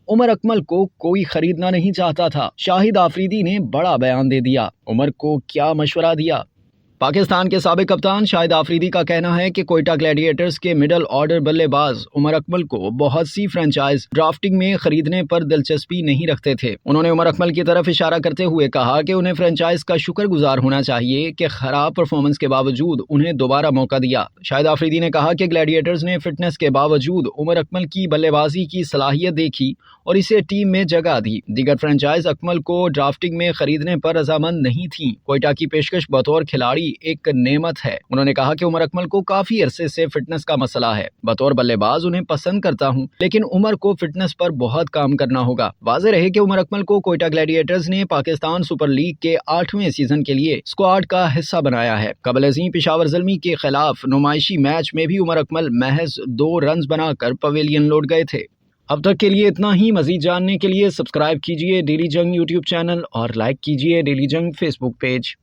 उमर अकमल को कोई खरीदना नहीं चाहता था। शाहिद आफरीदी ने बड़ा बयान दे दिया। उमर को क्या मशवरा दिया? पाकिस्तान के साबिक कप्तान शाहिद आफरीदी का कहना है कि कोयटा ग्लैडिएटर्स के मिडल ऑर्डर बल्लेबाज उमर अकमल को बहुत सी फ्रेंचाइज ड्राफ्टिंग में खरीदने पर दिलचस्पी नहीं रखते थे। उन्होंने उमर अकमल की तरफ इशारा करते हुए कहा कि उन्हें फ्रेंचाइज का शुक्रगुजार होना चाहिए कि खराब परफॉर्मेंस के बावजूद उन्हें दोबारा मौका दिया। शाहिद आफरीदी ने कहा कि ग्लैडिएटर्स ने फिटनेस के बावजूद उमर अकमल की बल्लेबाजी की सलाहियत देखी और इसे टीम में जगह दी। दीगर फ्रेंचाइज अकमल को ड्राफ्टिंग में खरीदने पर रजामंद नहीं थी। कोयटा की पेशकश बतौर खिलाड़ी एक नेमत है। उन्होंने कहा कि उमर अकमल को काफी अरसे से फिटनेस का मसला है। बतौर बल्लेबाज उन्हें पसंद करता हूं, लेकिन उमर को फिटनेस पर बहुत काम करना होगा। वाज़ेह रहे कि उमर अकमल को कोयटा ग्लैडिएटर्स ने पाकिस्तान सुपर लीग के 8वें सीजन के लिए स्क्वाड का हिस्सा बनाया है। कबल अज़ीं पेशावर ज़ल्मी के खिलाफ नुमाइशी मैच में भी उमर अकमल महज 2 रन बनाकर पवेलियन लौट गए थे। अब तक के लिए इतना ही। मजीद जानने के लिए सब्सक्राइब कीजिए डेली जंग यूट्यूब चैनल और लाइक कीजिए डेली जंग फेसबुक पेज।